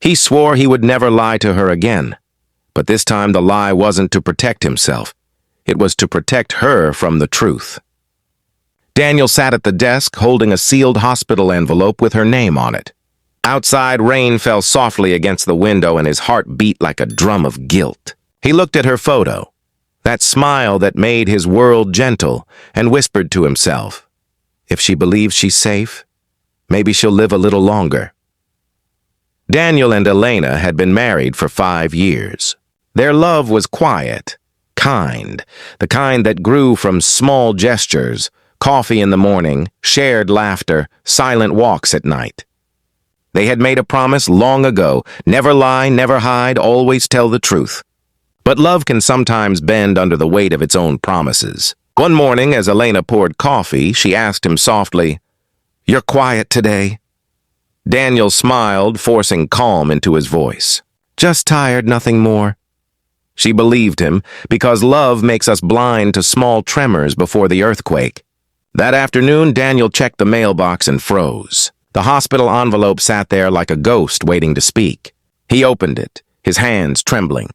He swore he would never lie to her again. But this time the lie wasn't to protect himself. It was to protect her from the truth. Daniel sat at the desk holding a sealed hospital envelope with her name on it. Outside, rain fell softly against the window and his heart beat like a drum of guilt. He looked at her photo, that smile that made his world gentle, and whispered to himself, if she believes she's safe, maybe she'll live a little longer. Daniel and Elena had been married for 5 years. Their love was quiet, kind, the kind that grew from small gestures, coffee in the morning, shared laughter, silent walks at night. They had made a promise long ago, never lie, never hide, always tell the truth. But love can sometimes bend under the weight of its own promises. One morning, as Elena poured coffee, she asked him softly, "You're quiet today?" Daniel smiled, forcing calm into his voice. "Just tired, nothing more." She believed him, because love makes us blind to small tremors before the earthquake. That afternoon, Daniel checked the mailbox and froze. The hospital envelope sat there like a ghost waiting to speak. He opened it, his hands trembling.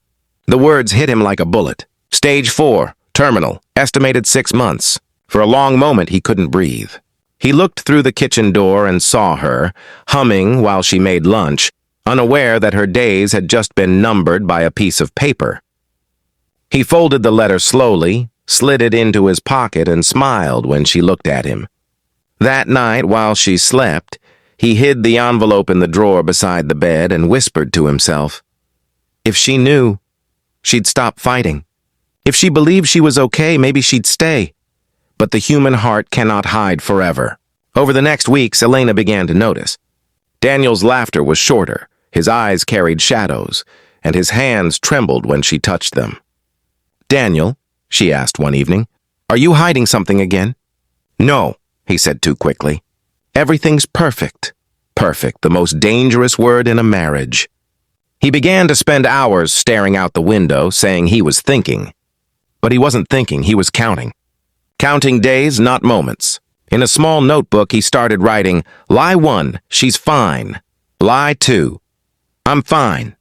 The words hit him like a bullet. Stage 4, terminal, estimated 6 months. For a long moment, he couldn't breathe. He looked through the kitchen door and saw her, humming while she made lunch, unaware that her days had just been numbered by a piece of paper. He folded the letter slowly, slid it into his pocket, and smiled when she looked at him. That night, while she slept, he hid the envelope in the drawer beside the bed and whispered to himself, if she knew, she'd stop fighting. If she believed she was okay, maybe she'd stay. But the human heart cannot hide forever. Over the next weeks, Elena began to notice. Daniel's laughter was shorter, his eyes carried shadows, and his hands trembled when she touched them. "Daniel," she asked one evening, "are you hiding something again?" "No," he said too quickly. "Everything's perfect." Perfect, the most dangerous word in a marriage. He began to spend hours staring out the window, saying he was thinking. But he wasn't thinking, he was counting. Counting days, not moments. In a small notebook, he started writing, "Lie 1, she's fine. Lie 2, I'm fine."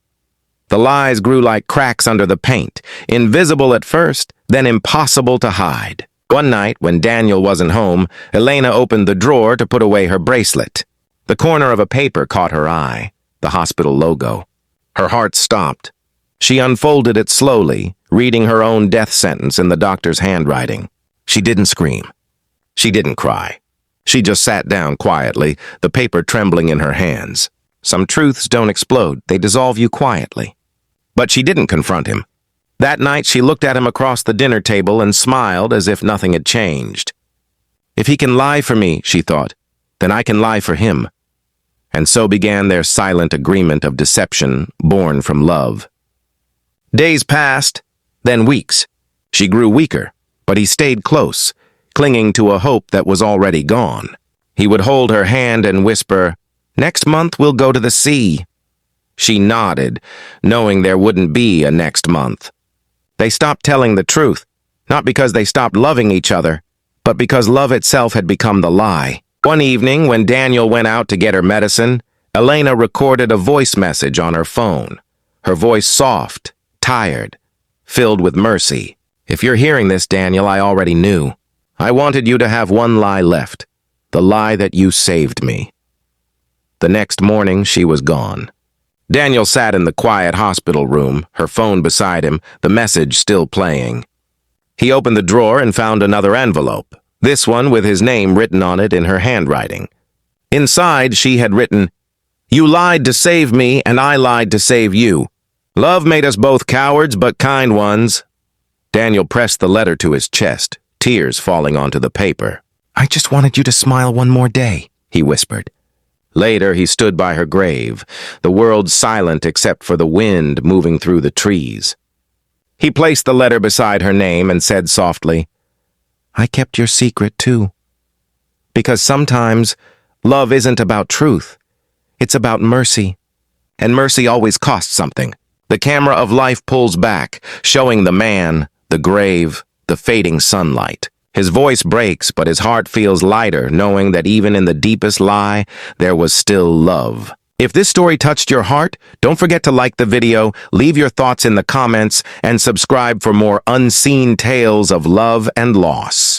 The lies grew like cracks under the paint, invisible at first, then impossible to hide. One night, when Daniel wasn't home, Elena opened the drawer to put away her bracelet. The corner of a paper caught her eye, the hospital logo. Her heart stopped. She unfolded it slowly, reading her own death sentence in the doctor's handwriting. She didn't scream. She didn't cry. She just sat down quietly, the paper trembling in her hands. Some truths don't explode, they dissolve you quietly. But she didn't confront him. That night she looked at him across the dinner table and smiled as if nothing had changed. If he can lie for me, she thought, then I can lie for him. And so began their silent agreement of deception born from love. Days passed, then weeks. She grew weaker, but he stayed close, clinging to a hope that was already gone. He would hold her hand and whisper, "Next month we'll go to the sea." She nodded, knowing there wouldn't be a next month. They stopped telling the truth, not because they stopped loving each other, but because love itself had become the lie. One evening, when Daniel went out to get her medicine, Elena recorded a voice message on her phone. Her voice soft, tired, filled with mercy. "If you're hearing this, Daniel, I already knew. I wanted you to have one lie left, the lie that you saved me." The next morning, she was gone. Daniel sat in the quiet hospital room, her phone beside him, the message still playing. He opened the drawer and found another envelope, this one with his name written on it in her handwriting. Inside, she had written, "You lied to save me, and I lied to save you. Love made us both cowards, but kind ones." Daniel pressed the letter to his chest, tears falling onto the paper. "I just wanted you to smile one more day," he whispered. Later, he stood by her grave, the world silent except for the wind moving through the trees. He placed the letter beside her name and said softly, "I kept your secret too. Because sometimes love isn't about truth. It's about mercy. And mercy always costs something." The camera of life pulls back, showing the man, the grave, the fading sunlight. His voice breaks, but his heart feels lighter, knowing that even in the deepest lie, there was still love. If this story touched your heart, don't forget to like the video, leave your thoughts in the comments, and subscribe for more unseen tales of love and loss.